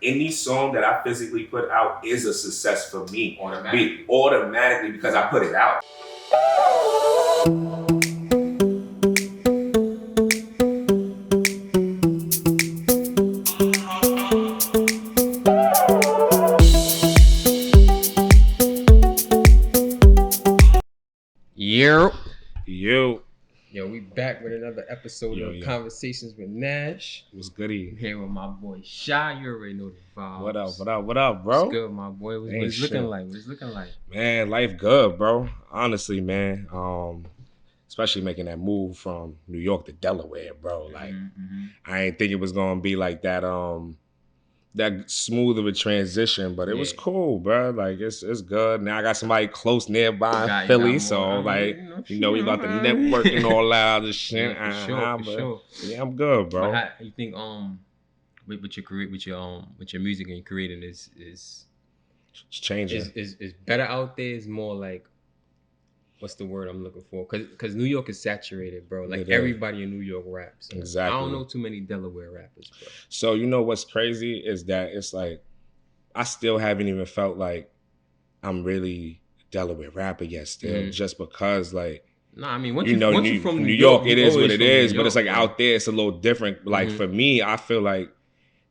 any song that I physically put out is a success for me. Automatically because I put it out. Yo, we back with another episode of Conversations with Nash. What's goody? I'm here with my boy Shy. You already know the vibes. What up, bro? What's good, my boy? What it's looking like? What it's looking like? Man, life good, bro. Honestly, man. Especially making that move from New York to Delaware, bro. Like, I ain't think it was gonna be like that. That smooth of a transition, but it was cool, bro. Like it's good. Now I got somebody close nearby in Philly, so like we about to network and all that other shit. For sure. Yeah, I'm good, bro. But how you think with your career, with your music and your creating is it's changing. Is better out there? Is more like, what's the word I'm looking for? Because New York is saturated, bro. Like everybody in New York raps. Exactly. I don't know too many Delaware rappers, bro. So you know what's crazy is that it's like I still haven't even felt like I'm really a Delaware rapper yet. Still, just because like. No, I mean once you're from New York, it is what it is. But it's like out there, it's a little different. Like for me, I feel like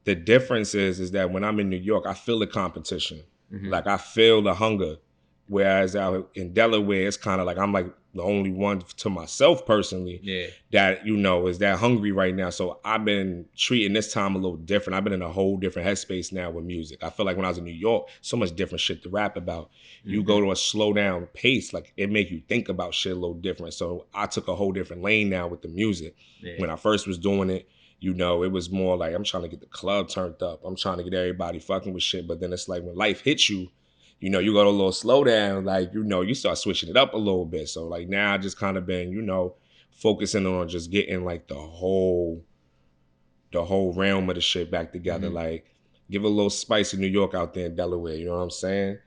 the difference is that when I'm in New York, I feel the competition. Like I feel the hunger. Whereas out in Delaware, it's kind of like I'm like the only one to myself personally that, is that hungry right now. So I've been treating this time a little different. I've been in a whole different headspace now with music. I feel like when I was in New York, so much different shit to rap about. You go to a slow down pace, like it make you think about shit a little different. So I took a whole different lane now with the music. When I first was doing it, it was more like I'm trying to get the club turned up. I'm trying to get everybody fucking with shit. But then it's like when life hits you, you go to a little slow down, like, you start switching it up a little bit. So like now I just kind of been, focusing on just getting like the whole realm of the shit back together. Like give a little spice of New York out there in Delaware. You know what I'm saying?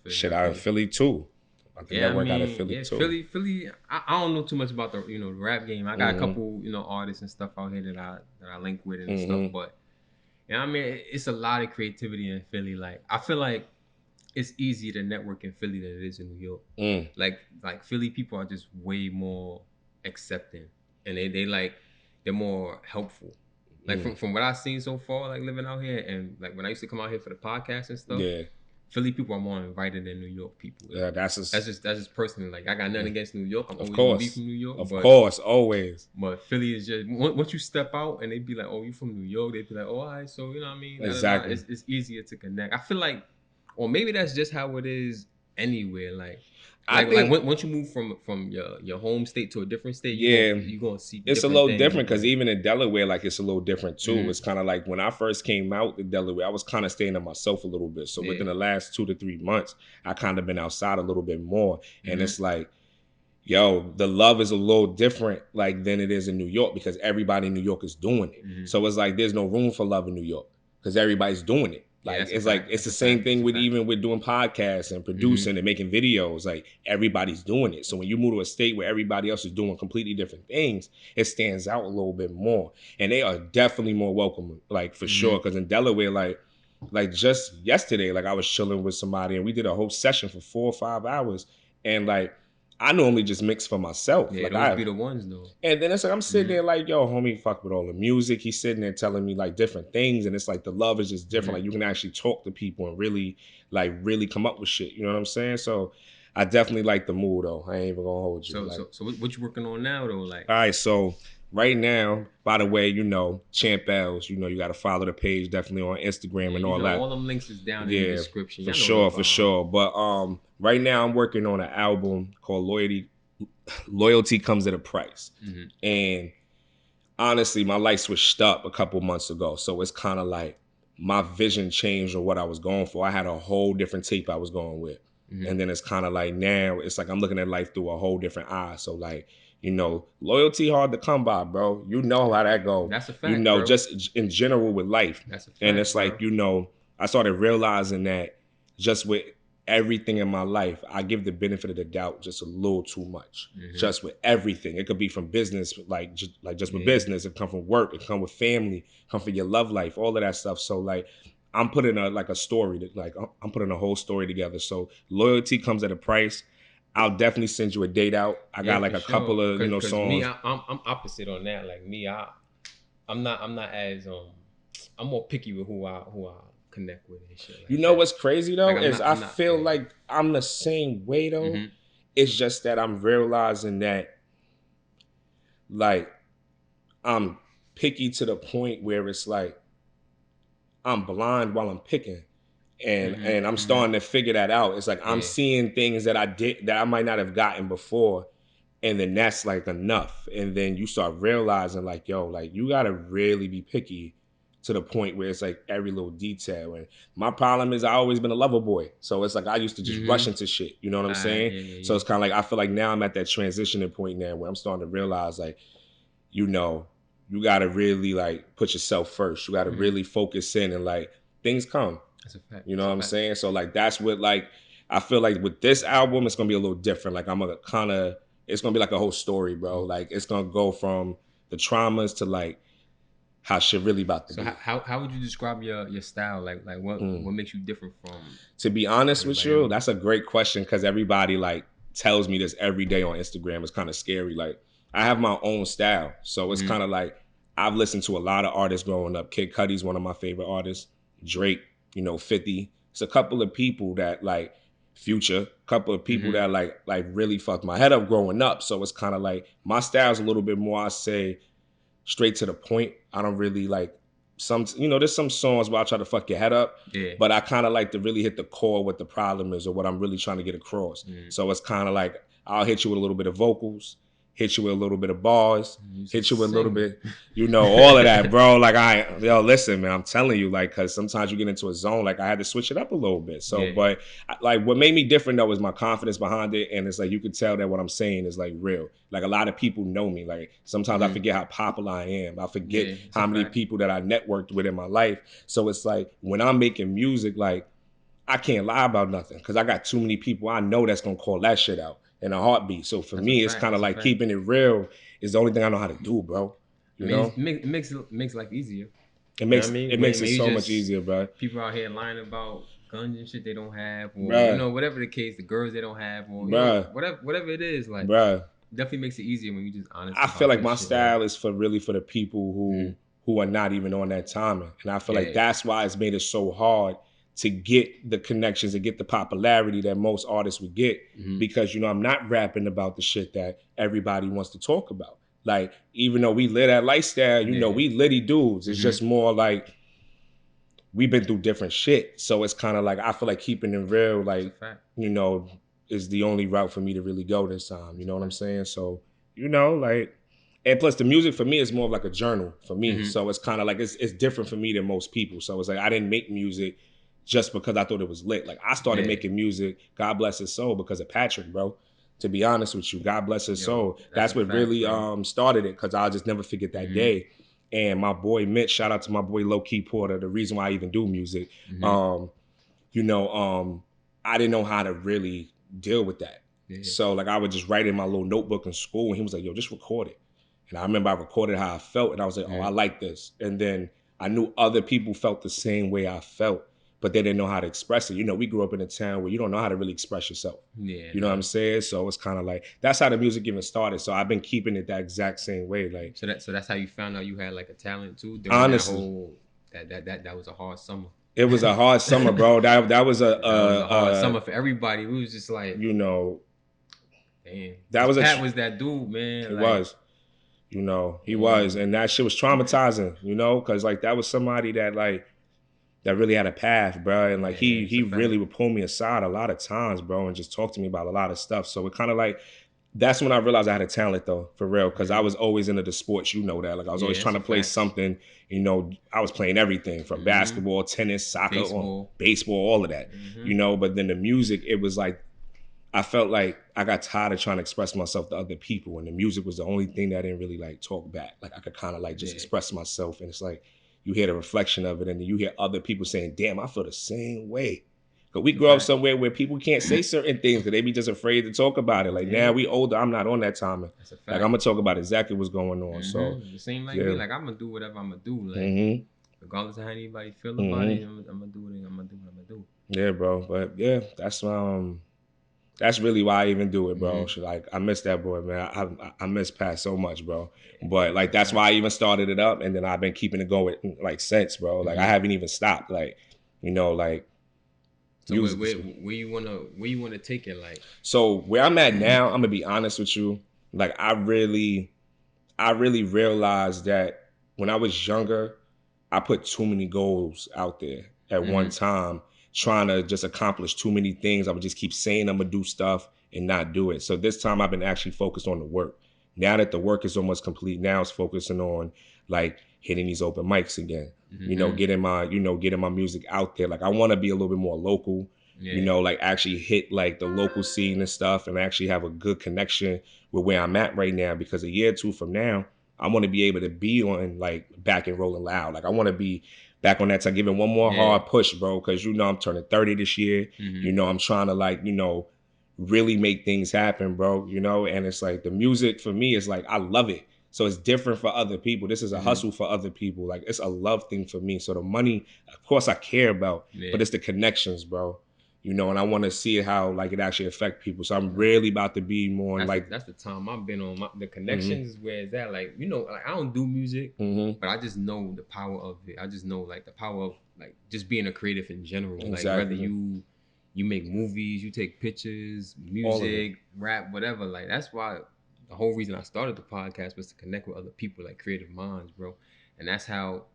Shit out in Philly too. Out of Philly too. Philly. I don't know too much about the the rap game. I got a couple artists and stuff out here that I link with and stuff. But it's a lot of creativity in Philly. Like I feel like it's easier to network in Philly than it is in New York. Like Philly people are just way more accepting, and they're more helpful. Like from what I've seen so far, like living out here, and like when I used to come out here for the podcast and stuff. Philly people are more invited than New York people. Yeah, that's just personally. Like I got nothing against New York. I'm always gonna be from New York. Of course, always. But Philly is just once you step out and they be like, "Oh, you from New York?" They be like, "Oh, all right." So you know what I mean? Exactly. It's easier to connect. I feel like, or maybe that's just how it is anywhere. Like once you move from your home state to a different state, you're gonna see it's a little different because even in Delaware, like it's a little different too. It's kind of like when I first came out to Delaware, I was kind of staying to myself a little bit. So within the last 2 to 3 months, I kind of been outside a little bit more, and it's like, the love is a little different like than it is in New York because everybody in New York is doing it. So it's like there's no room for love in New York because everybody's doing it. Like it's the same thing with doing podcasts and producing and making videos. Like everybody's doing it. So when you move to a state where everybody else is doing completely different things, it stands out a little bit more. And they are definitely more welcome, like for sure. Because in Delaware, like just yesterday, like I was chilling with somebody and we did a whole session for 4 or 5 hours, and like I normally just mix for myself. Yeah, like those be the ones though. And then it's like I'm sitting there like, yo, homie, fuck with all the music. He's sitting there telling me like different things, and it's like the love is just different. Like you can actually talk to people and really come up with shit. You know what I'm saying? So I definitely like the mood though. I ain't even gonna hold you. So what you working on now though? Like, all right, so right now, by the way, Champ L's, you gotta follow the page definitely on Instagram and all that. All them links is down in the description. For sure. But right now I'm working on an album called Loyalty Comes at a Price. And honestly, my life switched up a couple months ago. So it's kind of like my vision changed on what I was going for. I had a whole different tape I was going with. And then it's kind of like now it's like I'm looking at life through a whole different eye. So like, loyalty hard to come by, bro. You know how that goes. That's a fact, bro. Just in general with life. That's a fact, and it's bro. like, I started realizing that just with everything in my life, I give the benefit of the doubt just a little too much. Just with everything. It could be from business, just with business. It come from work. It come with family. Come from your love life. All of that stuff. So like, I'm putting a story that like I'm putting a whole story together. So loyalty comes at a price. I'll definitely send you a date out. I got like for a couple sure. of Cause me, songs. I'm opposite on that. Like me, I'm not as I'm more picky with who I connect with and shit You like know that. what's crazy though Like is I I'm not. feel Yeah. like I'm the same way though. Mm-hmm. It's just that I'm realizing that like I'm picky to the point where it's like I'm blind while I'm picking. And I'm starting to figure that out. It's like I'm Yeah. seeing things that I might not have gotten before, and then that's like enough. And then you start realizing like, yo, like you gotta really be picky to the point where it's like every little detail. And my problem is I always been a lover boy, so it's like I used to just rush into shit. You know what I'm saying? So it's kind of like I feel like now I'm at that transitioning point now where I'm starting to realize like, you know, you gotta really like put yourself first. You gotta really focus in and like things come. That's a fact. You know what I'm saying? So like that's what like I feel like with this album it's gonna be a little different. Like I'm gonna kind of it's gonna be like a whole story, bro. Like it's gonna go from the traumas to like how shit really about to So be. how would you describe your style? Like what makes you different from To be honest with everybody you, else? that's a great question because everybody like tells me this every day on Instagram. It's kind of scary. Like I have my own style, so it's kind of like I've listened to a lot of artists growing up. Kid Cudi's one of my favorite artists. Drake, 50. It's a couple of people that like Future, a couple of people that like really fucked my head up growing up. So it's kind of like my style's a little bit more, I say, straight to the point. I don't really like there's some songs where I try to fuck your head up, but I kind of like to really hit the core what the problem is or what I'm really trying to get across. So it's kind of like I'll hit you with a little bit of vocals, hit you with a little bit of bars, hit you with a little bit, all of that, bro. Like listen, man, I'm telling you, like, cause sometimes you get into a zone, like I had to switch it up a little bit. So, but like what made me different though was my confidence behind it. And it's like, you could tell that what I'm saying is like real. Like a lot of people know me. Like sometimes I forget how popular I am. I forget how many people that I networked with in my life. So it's like when I'm making music, like I can't lie about nothing because I got too many people I know that's gonna call that shit out in a heartbeat. So for me, it's kind of like keeping it real is the only thing I know how to do, bro. You know, it makes life easier. It makes it so much easier, bro. People out here lying about guns and shit they don't have, or Bruh. whatever the case, the girls they don't have, or whatever it is, like definitely makes it easier when you just honest. I feel like my style is for the people who are not even on that timing, and I feel like that's why it's made it so hard to get the connections and get the popularity that most artists would get because I'm not rapping about the shit that everybody wants to talk about. Like even though we live that lifestyle, we litty dudes. It's just more like we've been through different shit. So it's kind of like I feel like keeping it real, like is the only route for me to really go this time. You know what I'm saying? So like, and plus the music for me is more of like a journal for me. So it's kind of like it's different for me than most people. So it's like I didn't make music just because I thought it was lit. Like I started making music, God bless his soul, because of Patrick, bro. To be honest with you, God bless his soul. That's what really started it because I'll just never forget that day. And my boy Mitch, shout out to my boy Low Key Porter, the reason why I even do music. I didn't know how to really deal with that. So like I would just write in my little notebook in school and he was like, yo, just record it. And I remember I recorded how I felt and I was like, oh, I like this. And then I knew other people felt the same way I felt, but they didn't know how to express it. We grew up in a town where you don't know how to really express yourself. You know what I'm saying? So it's kind of like, that's how the music even started. So I've been keeping it that exact same way. Like, so that's how you found out you had like a talent too? During honestly, that was a hard summer. It was a hard summer, bro. That was a hard summer for everybody. We was just like, damn. That was Pat was that dude, man. He was. He was. And that shit was traumatizing, because like that was somebody that like that really had a path, bro. And like he really would pull me aside a lot of times, bro, and just talk to me about a lot of stuff. So it kind of like that's when I realized I had a talent though, for real, because I was always into the sports, that. Like I was always trying to play something, I was playing everything from basketball, tennis, soccer, baseball, all of that, But then the music, it was like I felt like I got tired of trying to express myself to other people, and the music was the only thing that I didn't really like talk back. Like I could kind of like just express myself, and it's like you hear the reflection of it, and then you hear other people saying, "Damn, I feel the same way." But we grow up somewhere where people can't say certain things because they be just afraid to talk about it. Like now we older, I'm not on that timing. Like I'm gonna talk about exactly what's going on. So it seemed like me, like I'm gonna do whatever I'm gonna do. Like regardless of how anybody feel about it, I'm gonna do it. I'm gonna do what I'm gonna do. Yeah, bro. But yeah, that's really why I even do it, bro. Like, I miss that boy, man. I miss Pat so much, bro. But like, that's why I even started it up, and then I've been keeping it going like since, bro. Like, I haven't even stopped. Like, you know, like. So where you wanna take it, like? So where I'm at now, I'm gonna be honest with you. Like, I really realized that when I was younger, I put too many goals out there at one time, trying to just accomplish too many things. I would just keep saying I'm gonna do stuff and not do it. So this time I've been actually focused on the work. Now that the work is almost complete, now it's focusing on like hitting these open mics again. You know, getting my music out there. Like, I want to be a little bit more local. You know, like actually hit like the local scene and stuff, and actually have a good connection with where I'm at right now. Because a year or two from now, I want to be able to be on like back and rolling loud. Like, I want to be back on that time, giving one more hard push, bro. Because you know I'm turning 30 this year. You know, I'm trying to like, you know, really make things happen, bro. You know, and it's like the music for me is like, I love it. So it's different for other people. This is a hustle for other people. Like, it's a love thing for me. So the money, of course, I care about, but it's the connections, bro. You know, and I want to see how like it actually affect people. So I'm really about to be more that's the time I've been on. The connections is where it's at. Like, you know, like I don't do music, but I just know the power of it. I just know like the power of like just being a creative in general. Like, whether you make movies, you take pictures, music, rap, whatever. Like, that's why the whole reason I started the podcast was to connect with other people, like creative minds, bro. And that's how,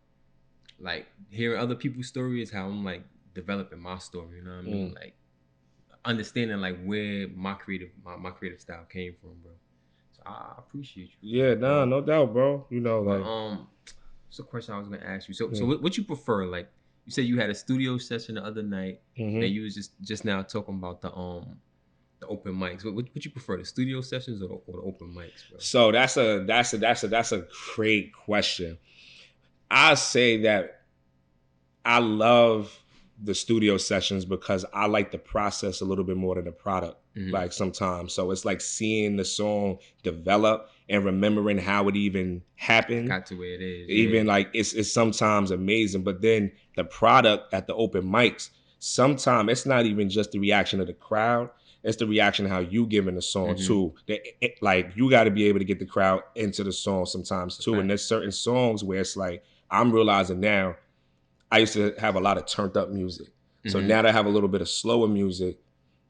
like, hearing other people's stories, how I'm like developing my story. You know what I mean? Like, understanding like where my creative style came from, bro. So I appreciate you. Yeah, nah, no doubt, bro. You know, But like it's a question I was gonna ask you. So what you prefer? Like, you said you had a studio session the other night, and you was just now talking about the open mics. What you prefer, the studio sessions or the open mics, bro? So that's a great question. I say that I love the studio sessions because I like the process a little bit more than the product. Like, sometimes, so it's like seeing the song develop and remembering how it even happened. Got to where it is. Even like it's sometimes amazing, but then the product at the open mics, sometimes it's not even just the reaction of the crowd. It's the reaction of how you giving the song too. Like, you got to be able to get the crowd into the song sometimes too. And there's certain songs where it's like, I'm realizing now, I used to have a lot of turned up music. So now that I have a little bit of slower music,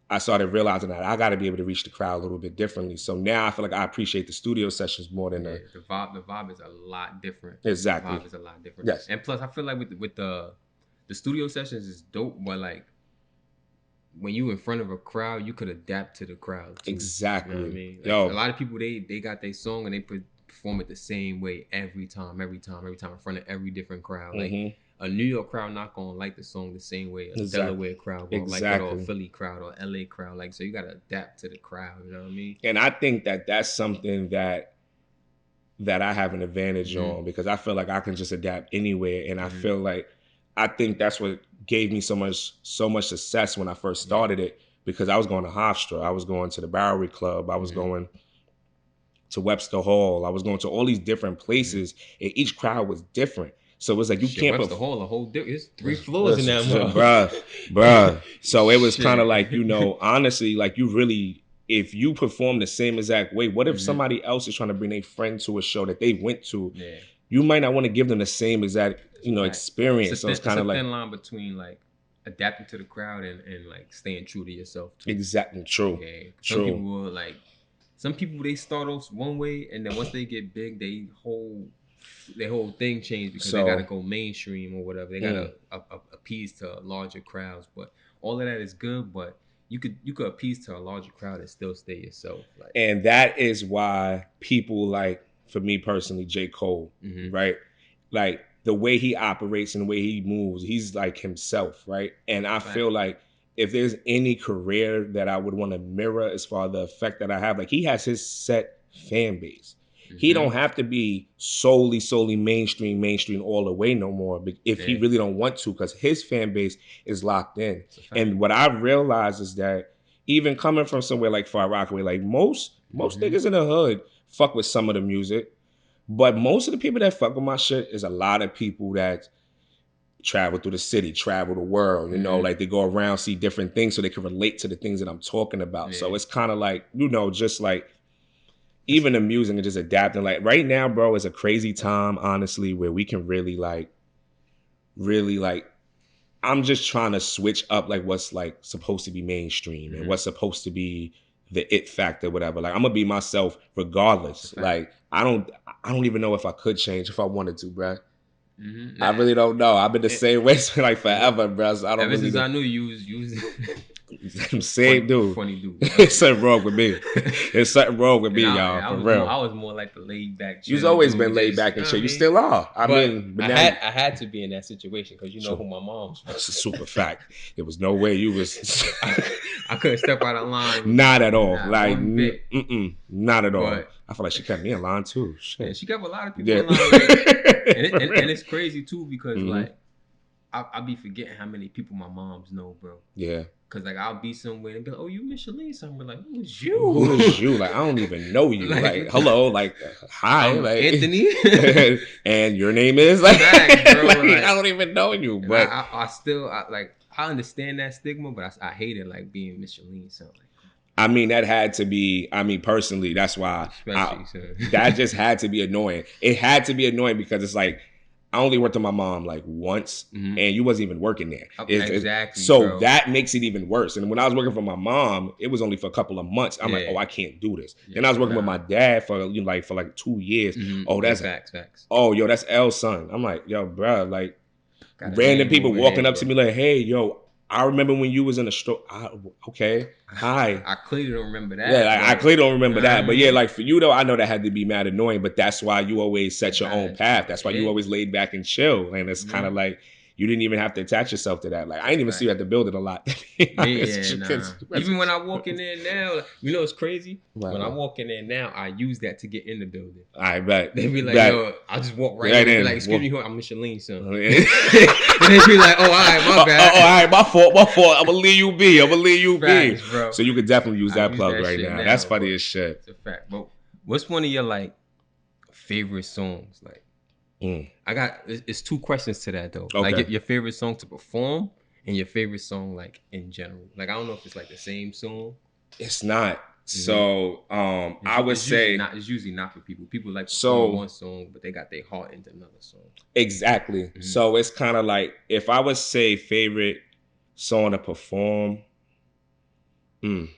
I started realizing that I got to be able to reach the crowd a little bit differently. So now I feel like I appreciate the studio sessions more than the vibe. The vibe is a lot different. Exactly. The vibe is a lot different. Yes. And plus, I feel like with the studio sessions is dope, but like when you in front of a crowd, you could adapt to the crowd too. Exactly. You know what I mean? Like, a lot of people they got their song and they perform it the same way every time in front of every different crowd. Like, a New York crowd not gonna like the song the same way a Delaware crowd gonna like it, or a Philly crowd or LA crowd. Like, so you gotta adapt to the crowd. You know what I mean? And I think that that's something that I have an advantage on, because I feel like I can just adapt anywhere. And I feel like, I think that's what gave me so much success when I first started it, because I was going to Hofstra, I was going to the Bowery Club, I was going to Webster Hall, I was going to all these different places, and each crowd was different. So it was like, you can't Webster Hall, a whole it's 3 floors in that bruh. So it was kind of like, you know, honestly, like, you really, if you perform the same exact way, what if somebody else is trying to bring a friend to a show that they went to? Yeah. You might not want to give them the same exact, you know, experience. So it's kind of like a thin line between like adapting to the crowd and like staying true to yourself too. Exactly. True. Yeah. True. Some people they start off one way, and then once they get big, their whole thing changed because they gotta go mainstream or whatever. They gotta appease to larger crowds. But all of that is good, but you could appease to a larger crowd and still stay yourself. Like, and that is why people like, for me personally, J. Cole, right? Like, the way he operates and the way he moves, he's like himself, right? And I feel like if there's any career that I would want to mirror as far as the effect that I have, like, he has his set fan base. He don't have to be solely mainstream all the way no more, if he really don't want to, because his fan base is locked in. And what I realized is that, even coming from somewhere like Far Rockaway, like most niggas in the hood fuck with some of the music, but most of the people that fuck with my shit is a lot of people that travel through the city, travel the world, you know, like they go around, see different things so they can relate to the things that I'm talking about. Yeah. So it's kind of like, you know, just like even the music and just adapting. Like right now, bro, is a crazy time, honestly, where we can really like, I'm just trying to switch up like what's like supposed to be mainstream and what's supposed to be the it factor, whatever. Like I'm gonna be myself regardless. Like I don't even know if I could change if I wanted to, bro. I really don't know. I've been the same way for like forever, bro. So I don't ever really since know. I knew you was same dude. Funny dude. It's something wrong with me. It's something wrong with me, y'all. For real. I was more like the laid back. You've always been laid back and chill. You still are. I had to be in that situation because you know who my mom's. That's a super fact. There was no way you was. I couldn't step out of line. Not at all. Like, not at all. But, I feel like she kept me in line too. Shit. Yeah, she kept a lot of people in line. Like, and it's crazy too because like I be forgetting how many people my moms know, bro. Yeah. Cause like I'll be somewhere and be like, "Oh, you Michelin?" Somewhere like, "Who is you? Who is you?" Like I don't even know you. like hello, like hi, like Anthony, and your name is like, Facts, bro, like I don't even know you. But I still I understand that stigma, but I hate it like being Michelin. So like, I mean, that had to be. I mean, personally, that's why that just had to be annoying. It had to be annoying because it's like. I only worked with my mom like once, and you wasn't even working there. Exactly. So bro. that makes it even worse. And when I was working for my mom, it was only for a couple of months. I'm like, oh, I can't do this. Then I was working with my dad for like 2 years. Oh, that's facts. Oh, yo, that's L's son. I'm like, yo, bro, like random people walking up to me like, hey, yo. I remember when you was in the store. Okay, hi. I clearly don't remember that. Yeah, like, I clearly don't remember that. But yeah, like for you though, I know that had to be mad annoying. But that's why you always set your own path. That's why you always laid back and chill. And it's kind of like you didn't even have to attach yourself to that. Like I didn't even see you at the building a lot. Even when I walk in there now, you know it's crazy. When I walk in there now, I use that to get in the building. I bet they be like, yo, I just walk right in. Be like, excuse me, I'm Michelin, son. And they be like, oh, all right, my bad. Oh, all right, my fault. I'm gonna leave you be. Facts, bro. So you could definitely use that plug right now. That's funny as shit. It's a fact. But what's one of your like favorite songs? Like. It's 2 questions to that though. Okay. Like your favorite song to perform and your favorite song like in general. Like I don't know if it's like the same song. It's not. So I would say it's usually not for people. People like perform one song, but they got their heart into another song. Exactly. So it's kind of like if I would say favorite song to perform, it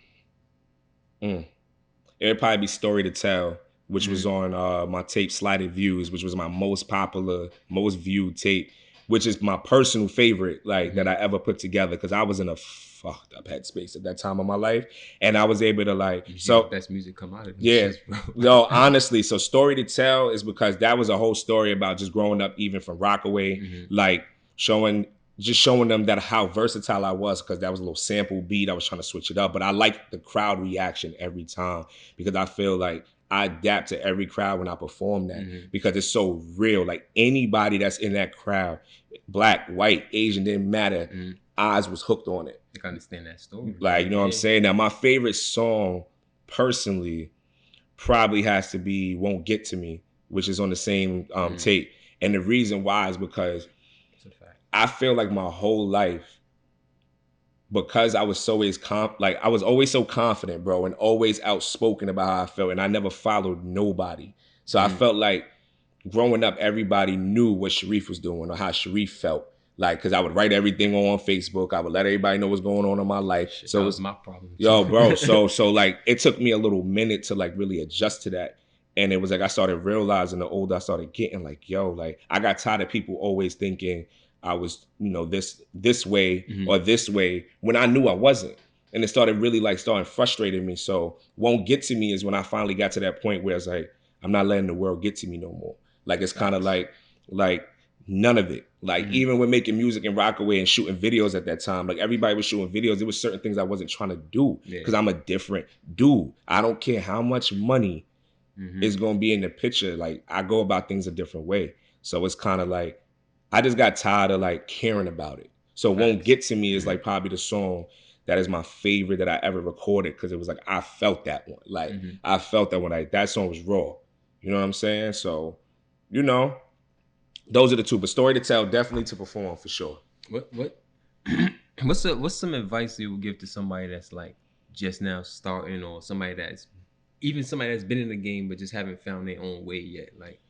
would probably be Story to Tell. Which was on my tape Slided Views, which was my most popular, most viewed tape, which is my personal favorite, like that I ever put together because I was in a fucked up headspace at that time of my life, and I was able to like the best music come out of it. Yeah, no, honestly, so Story to Tell is because that was a whole story about just growing up, even from Rockaway, like showing them that how versatile I was because that was a little sample beat. I was trying to switch it up, but I like the crowd reaction every time because I feel like. I adapt to every crowd when I perform that because it's so real. Like anybody that's in that crowd, black, white, Asian, didn't matter. Eyes was hooked on it. I can understand that story. Like, you know what I'm saying? Now, my favorite song personally probably has to be Won't Get to Me, which is on the same tape. And the reason why is because I feel like my whole life, because I was always I was always so confident, bro, and always outspoken about how I felt, and I never followed nobody. So I felt like growing up, everybody knew what Sharif was doing or how Sharif felt. Like, because I would write everything on Facebook. I would let everybody know what's going on in my life. So that was my problem. Yo, bro. So like, it took me a little minute to like really adjust to that. And it was like I started realizing the older I started getting, like, yo, like I got tired of people always thinking I was, this way or this way when I knew I wasn't. And it started really like starting frustrating me. So Won't Get to Me is when I finally got to that point where it's like, I'm not letting the world get to me no more. Like, it's kind of like none of it. Like, even when making music in Rockaway and shooting videos at that time, like everybody was shooting videos. There was certain things I wasn't trying to do because I'm a different dude. I don't care how much money is going to be in the picture. Like, I go about things a different way. So it's kind of like, I just got tired of like caring about it. So Won't Get to Me is like probably the song that is my favorite that I ever recorded because it was like I felt that one. Like I felt that one. Like that song was raw. You know what I'm saying? So, Those are the two. But story to tell, definitely to perform for sure. What what's some advice you would give to somebody that's like just now starting, or somebody that's been in the game but just haven't found their own way yet? Like,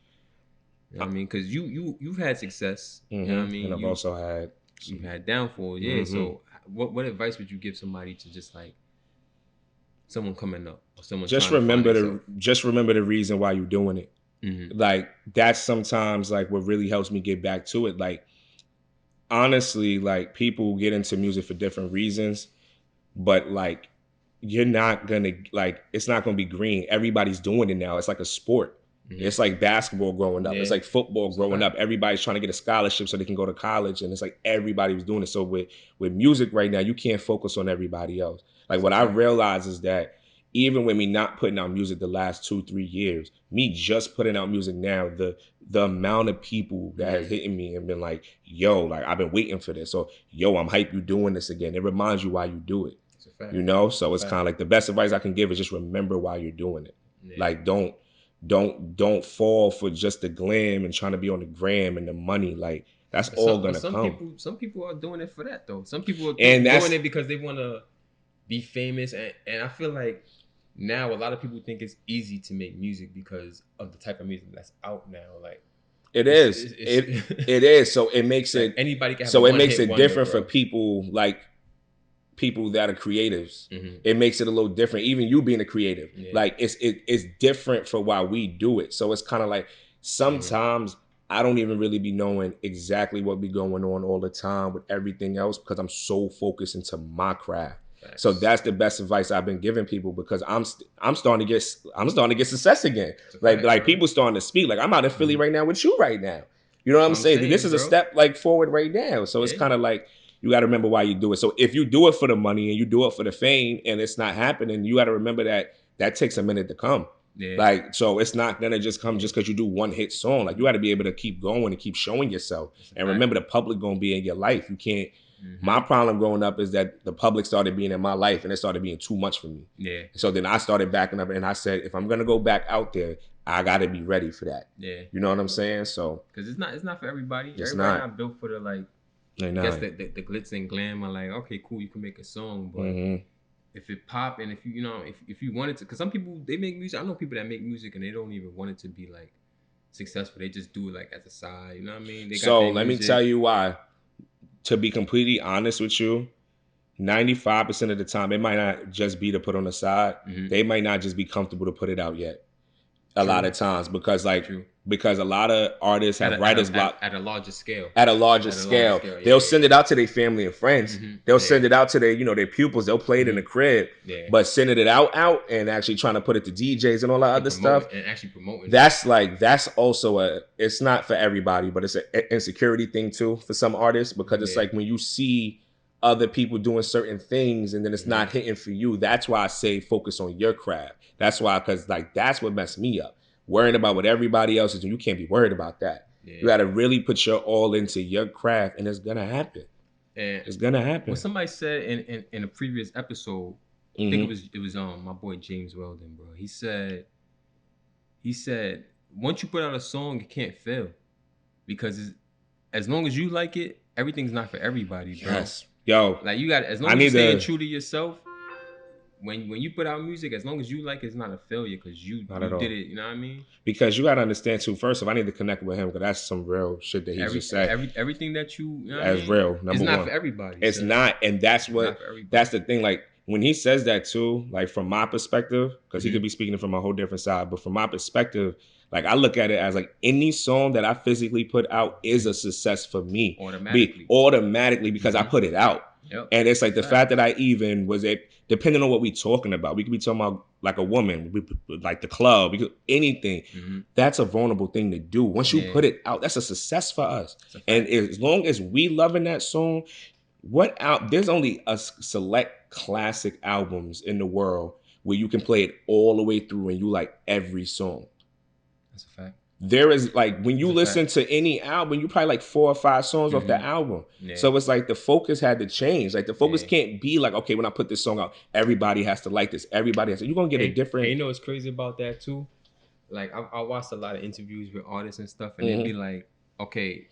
you know what I mean? Because you've had success. You know what I mean? And I've also had you've had downfall. Yeah. So what advice would you give somebody to just like someone coming up or someone just remember the reason why you're doing it. Like that's sometimes like what really helps me get back to it. Like honestly, like people get into music for different reasons, but like you're not gonna like it's not gonna be green. Everybody's doing it now. It's like a sport. It's like basketball growing up. It's like football growing up. Everybody's trying to get a scholarship so they can go to college, and it's like everybody was doing it. So with music right now, you can't focus on everybody else. Like what I realize is that even with me not putting out music the last 2-3 years, me just putting out music now, the amount of people that has hit me and been like, yo, like I've been waiting for this. So yo, I'm hyped you doing this again. It reminds you why you do it. You know? So it's kind of like the best advice I can give is just remember why you're doing it. Like don't fall for just the glam and trying to be on the gram and the money. Like that's all gonna come. Some people are doing it for that though. Some people are doing it because they want to be famous, and I feel like now a lot of people think it's easy to make music because of the type of music that's out now. Like it is. So it makes it anybody can have so it makes it different for people like people that are creatives. It makes it a little different. Even you being a creative, like it's different for why we do it. So it's kind of like sometimes I don't even really be knowing exactly what be going on all the time with everything else because I'm so focused into my craft. So that's the best advice I've been giving people because I'm starting to get success again. Like people starting to speak. Like I'm out in Philly right now with you right now. You know what I'm saying? This is a step like forward right now. So it's kind of like you got to remember why you do it. So if you do it for the money and you do it for the fame and it's not happening, you got to remember that takes a minute to come. Like, so it's not going to just come just because you do one hit song. Like you got to be able to keep going and keep showing yourself. And remember the public going to be in your life. You can't. My problem growing up is that the public started being in my life and it started being too much for me. So then I started backing up and I said, if I'm going to go back out there, I got to be ready for that. You know what I'm saying? So because it's not for everybody. Everybody not built for the like. I guess the glitz and glam are like, okay, cool, you can make a song, but if it pop and if you wanted to, because some people they make music. I know people that make music and they don't even want it to be like successful. They just do it like as a side. You know what I mean? So let me tell you why. To be completely honest with you, 95% of the time, it might not just be to put on the side. They might not just be comfortable to put it out yet. A lot of times because a lot of artists have writer's block at a larger scale. They'll send it out to their family and friends. They'll send it out to their pupils. They'll play it in the crib. But sending it out and actually trying to put it to DJs and all that other stuff. And actually promoting. That's also it's not for everybody, but it's an insecurity thing too for some artists because it's like when you see other people doing certain things and then it's not hitting for you. That's why I say focus on your craft. That's why, because like that's what messed me up. Worrying about what everybody else is doing. You can't be worried about that. You got to really put your all into your craft and it's going to happen. And it's going to happen. What somebody said in a previous episode, I think it was my boy James Weldon, bro. He said once you put out a song, it can't fail because as long as you like it, everything's not for everybody, bro. Yes. Yo, like you got as long as you stay true to yourself. When you put out music, as long as you like it, it's not a failure because you did it. You know what I mean? Because you got to understand too. First of all, I need to connect with him because that's some real shit that he just said. Everything that you know that's real. Number it's not one. For everybody. It's not, and that's the thing. Like when he says that too, like from my perspective, because he could be speaking from a whole different side, but from my perspective, like I look at it as like any song that I physically put out is a success for me automatically because I put it out. Yep. And it's like the fact that I even was depending on what we talking about. We could be talking about like a woman, like the club, anything. That's a vulnerable thing to do. Once you put it out, that's a success for us. And as long as we loving that song, there's only a select classic albums in the world where you can play it all the way through and you like every song. That's a fact. There is like when you listen to any album, you probably like 4 or 5 songs off the album. So it's like the focus had to change. Like the focus can't be like, okay, when I put this song out, everybody has to like this. Everybody has to. You're gonna get a different. And you know what's crazy about that too? Like I watched a lot of interviews with artists and stuff, and they'd be like, okay,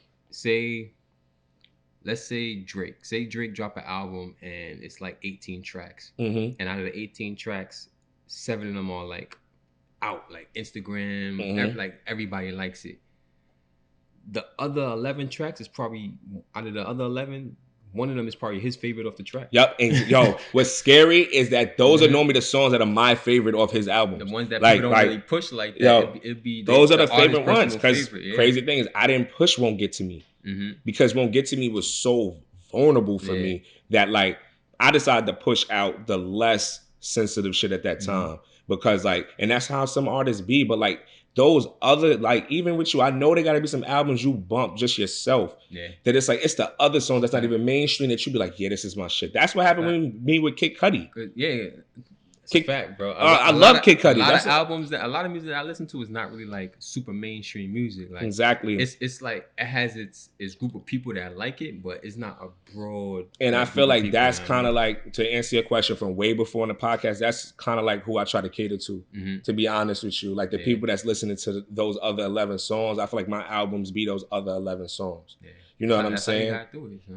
let's say Drake drop an album and it's like 18 tracks. And out of the 18 tracks, 7 of them are like out, like Instagram, like everybody likes it. The other 11 tracks is probably, out of the other 11, one of them is probably his favorite off the track. Yep. And yo, what's scary is that those are normally the songs that are my favorite off his albums. The ones that people don't really push like that. Yo, it'd be those are the favorite ones. Because crazy thing is, I didn't push Won't Get to Me. Because Won't Get to Me was so vulnerable for me that like I decided to push out the less sensitive shit at that time. Because like, and that's how some artists be. But like those other, like even with you, I know there gotta be some albums you bump just yourself. That it's like, it's the other songs that's not even mainstream that you be like, yeah, this is my shit. That's what happened with me with Kid Cudi. Yeah. It's a fact, bro. I love Kid Cudi. A lot of music that I listen to is not really like super mainstream music. Like exactly. It's like it has its group of people that like it, but it's not a broad. And I feel like that's kind of like, to answer your question from way before in the podcast, that's kind of like who I try to cater to. To be honest with you, like the people that's listening to those other 11 songs, I feel like my albums be those other 11 songs. You know what I'm saying?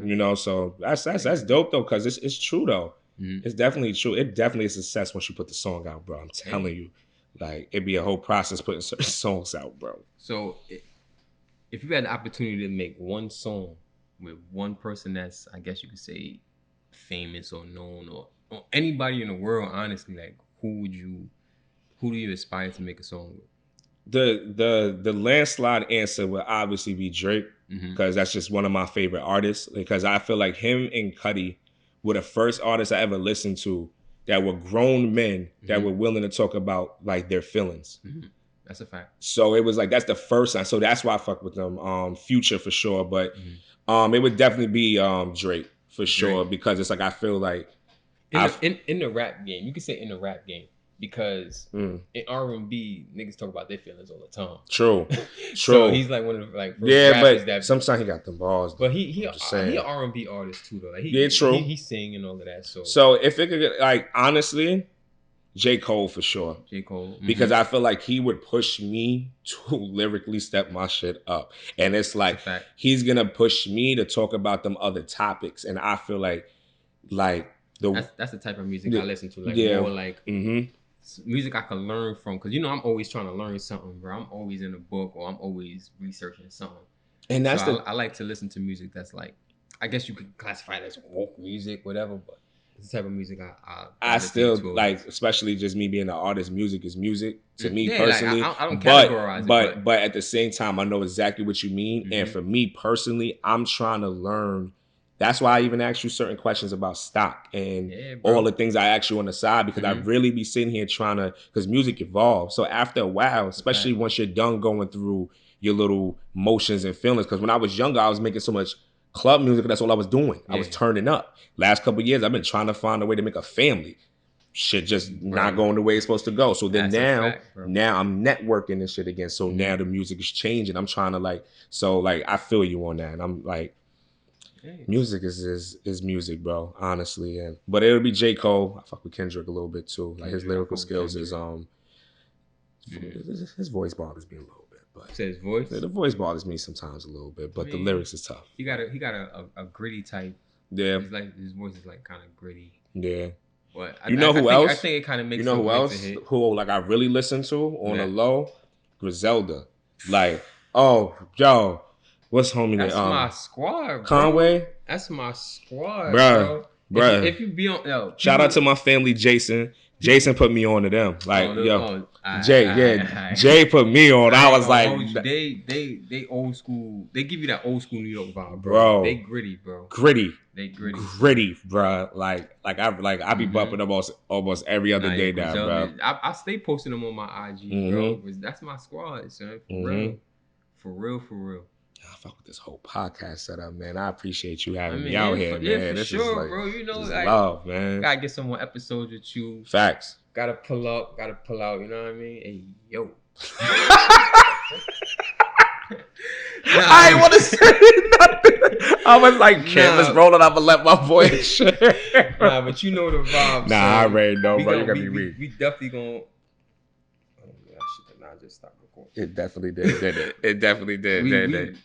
You know, so that's dope though, because it's true though. It's definitely true. It definitely is a success once you put the song out, bro. I'm telling you. Like, it'd be a whole process putting certain songs out, bro. So, if you had the opportunity to make one song with one person that's, I guess you could say, famous or known or anybody in the world, honestly, like, who do you aspire to make a song with? The landslide answer would obviously be Drake, because that's just one of my favorite artists. Because I feel like him and Cudi were the first artists I ever listened to that were grown men that were willing to talk about like their feelings. That's a fact. So it was like, that's the first time. So that's why I fuck with them. Future for sure, but it would definitely be Drake for sure, because it's like I feel like in the rap game, you can say in the rap game, because in R&B niggas talk about their feelings all the time. True. So he's like one of the like but that, sometimes he got them balls. But he an R&B artist too though. Like true. He sing and all of that. So if it could get, like, honestly, J. Cole for sure. J. Cole. Because I feel like he would push me to lyrically step my shit up. And it's like he's gonna push me to talk about them other topics. And I feel like that's the type of music I listen to. Like more like music I can learn from, because you know I'm always trying to learn something, bro. I'm always in a book or I'm always researching something. And that's I like to listen to music that's like, I guess you could classify it as woke music, whatever, but it's the type of music I still like, especially just me being an artist. Music is music to me personally. Like, I don't categorize it. But at the same time, I know exactly what you mean. And for me personally, I'm trying to learn. That's why I even ask you certain questions about stock and all the things I ask you on the side, because I really be sitting here trying to, because music evolves. So after a while, especially once you're done going through your little motions and feelings, because when I was younger, I was making so much club music. That's all I was doing. I was turning up. Last couple of years, I've been trying to find a way to make a family. Shit just not going the way it's supposed to go. So then now I'm networking and shit again. So now the music is changing. I'm trying to like I feel you on that. And I'm like, music is music, bro, honestly. But it'll be J. Cole. I fuck with Kendrick a little bit too. Like his lyrical skills is his voice bothers me a little bit. But his voice? The voice bothers me sometimes a little bit, but the lyrics is tough. He got a gritty type. Yeah. He's like, his voice is like kind of gritty. Yeah. But who else? I think it kind of makes. You know who else? Who like I really listen to on a low? Griselda. Like, oh, yo. What's homie name? That's my squad, bro. Conway? That's my squad, bro. If you be on, shout out to my family, Jason. Jason put me on to them. Like, Jay put me on. I was like, they old school. They give you that old school New York vibe, bro. They gritty, bro. They gritty, bro. Like I be bumping almost every other day now, bro. I stay posting them on my IG, bro. That's my squad, son. For real. I fuck with this whole podcast setup, man. I appreciate you having me out here, man. Yeah, for sure, like, bro. You know, like, love, man. Gotta get some more episodes with you. Facts. Gotta pull out. You know what I mean? Hey, yo. I ain't want to say nothing. I was like, let's roll it up and let my voice share. But you know the vibes. I already know, bro. You gotta be real. We definitely gonna. Oh, I should have not just stopped recording. It definitely did, didn't it? It definitely did, didn't it?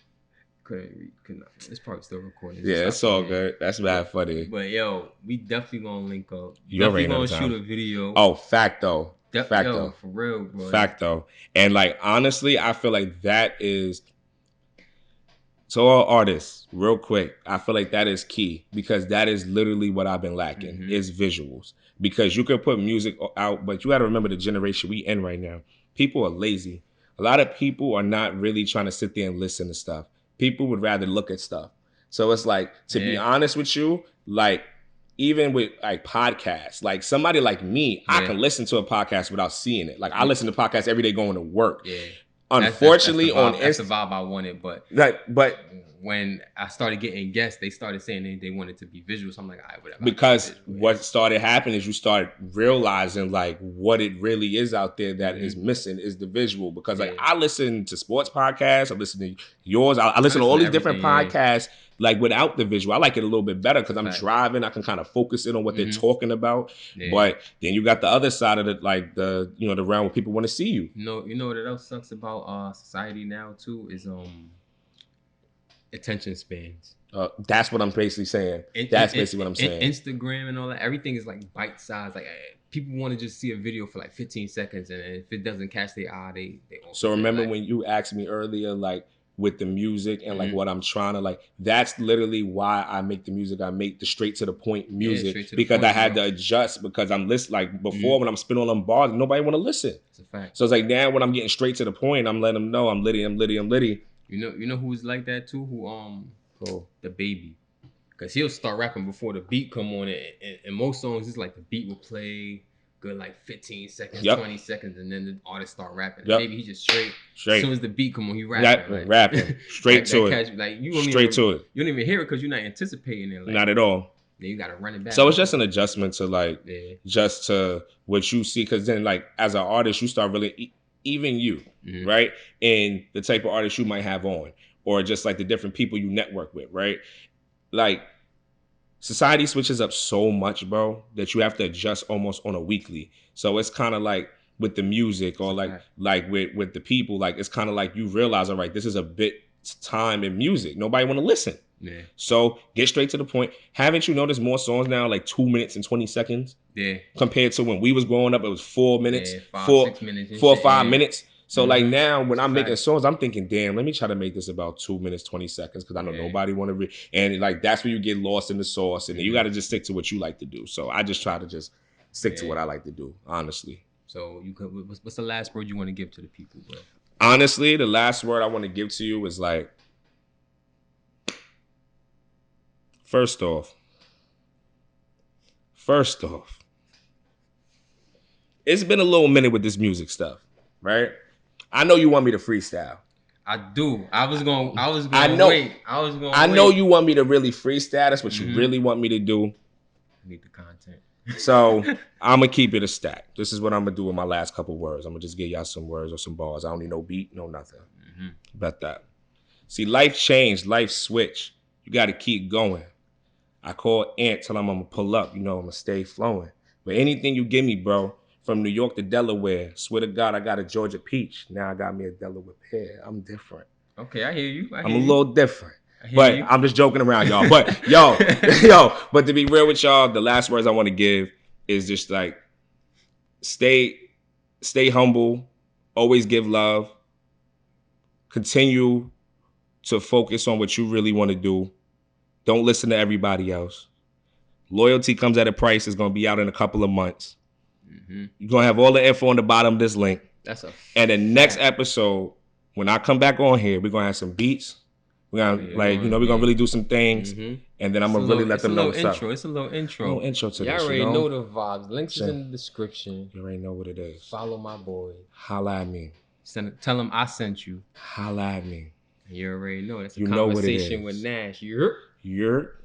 couldn't. It's probably still recording. Yeah, it's all good. That's bad funny. But yo, we definitely gonna link up. You definitely gonna shoot a video. Oh, fact though. Yo, for real, bro. Fact though. And like honestly, I feel like that is to all artists, real quick, I feel like that is key because that is literally what I've been lacking is visuals. Because you can put music out, but you got to remember the generation we in right now. People are lazy. A lot of people are not really trying to sit there and listen to stuff. People would rather look at stuff. So it's like, to be honest with you, like even with like podcasts, like somebody like me, I can listen to a podcast without seeing it. Like I listen to podcasts every day going to work. Yeah. Unfortunately, that's the vibe I wanted, but when I started getting guests, they started saying they wanted to be visual. So I'm like, all right, whatever. Because what started happening is you start realizing like what it really is out there that is missing is the visual. Because like I listen to sports podcasts, I listen to yours, I listen to all these different podcasts like without the visual. I like it a little bit better because I'm driving. I can kind of focus in on what they're talking about. Yeah. But then you got the other side of it, like the realm where people want to see you. You know what else sucks about society now too is attention spans. That's what I'm basically saying. That's basically what I'm saying. Instagram and all that, everything is like bite size. Like people want to just see a video for like 15 seconds, and if it doesn't catch their eye, they So remember when you asked me earlier, like with the music and like what I'm trying to like, that's literally why I make the music I make, the straight to the point music, because I had to adjust because I'm listening. Like before when I'm spinning on them bars, nobody want to listen. It's a fact. So it's like now when I'm getting straight to the point, I'm letting them know I'm litty. You know who's like that too? Who the baby, because he'll start rapping before the beat come on, and most songs it's like the beat will play good like 15 seconds, 20 seconds, and then the artist start rapping. Maybe he just straight. As soon as the beat come on, he rapping. Rapping straight to it. Like you to it. You don't even hear it because you're not anticipating it. Like, not at all. Then you gotta run it back. So it's just an adjustment to like just to what you see, because then like as an artist you start really even you, right? And the type of artist you might have on, or just like the different people you network with, right? Like society switches up so much, bro, that you have to adjust almost on a weekly. So it's kind of like with the music or like with the people, like it's kind of like you realize, all right, this is a bit time in music. Nobody want to listen. Yeah. So get straight to the point. Haven't you noticed more songs now like 2 minutes and 20 seconds? Yeah. Compared to when we was growing up, it was 4 minutes, 6 minutes, 4 or 5 minutes. So like now when I'm making songs, I'm thinking, damn, let me try to make this about 2 minutes, 20 seconds. Cause I know nobody want to read. And like, that's where you get lost in the sauce, and you got to just stick to what you like to do. So I just try to just stick to what I like to do, honestly. So what's the last word you want to give to the people, bro? Honestly, the last word I want to give to you is like, First off, it's been a little minute with this music stuff, right? I know you want me to freestyle. I do. I was going wait. I know you want me to really freestyle. That's what you really want me to do. I need the content. So I'm going to keep it a stack. This is what I'm going to do with my last couple words. I'm going to just give y'all some words or some bars. I don't need no beat, no nothing. Bet that. See, life changed. Life switched. You got to keep going. I call Ant, tell him I'm going to pull up. You know, I'm going to stay flowing. But anything you give me, bro, from New York to Delaware, swear to God, I got a Georgia peach. Now I got me a Delaware pear. I'm different. Okay, I hear you. I'm a little different. But I'm just joking around, y'all. But but to be real with y'all, the last words I want to give is just like, stay humble, always give love, continue to focus on what you really want to do. Don't listen to everybody else. Loyalty comes at a price. It's going to be out in a couple of months. You're going to have all the info on the bottom of this link. And the next episode, when I come back on here, we're going to have some beats. We're going to we're going to really do some things. And then I'm going to really let them know what's up. It's a little intro. A little intro to this. Y'all already know the vibes. Links is in the description. You already know what it is. Follow my boy. Holla at me. Tell him I sent you. Holla at me. You already know. That's a conversation with Nash. You're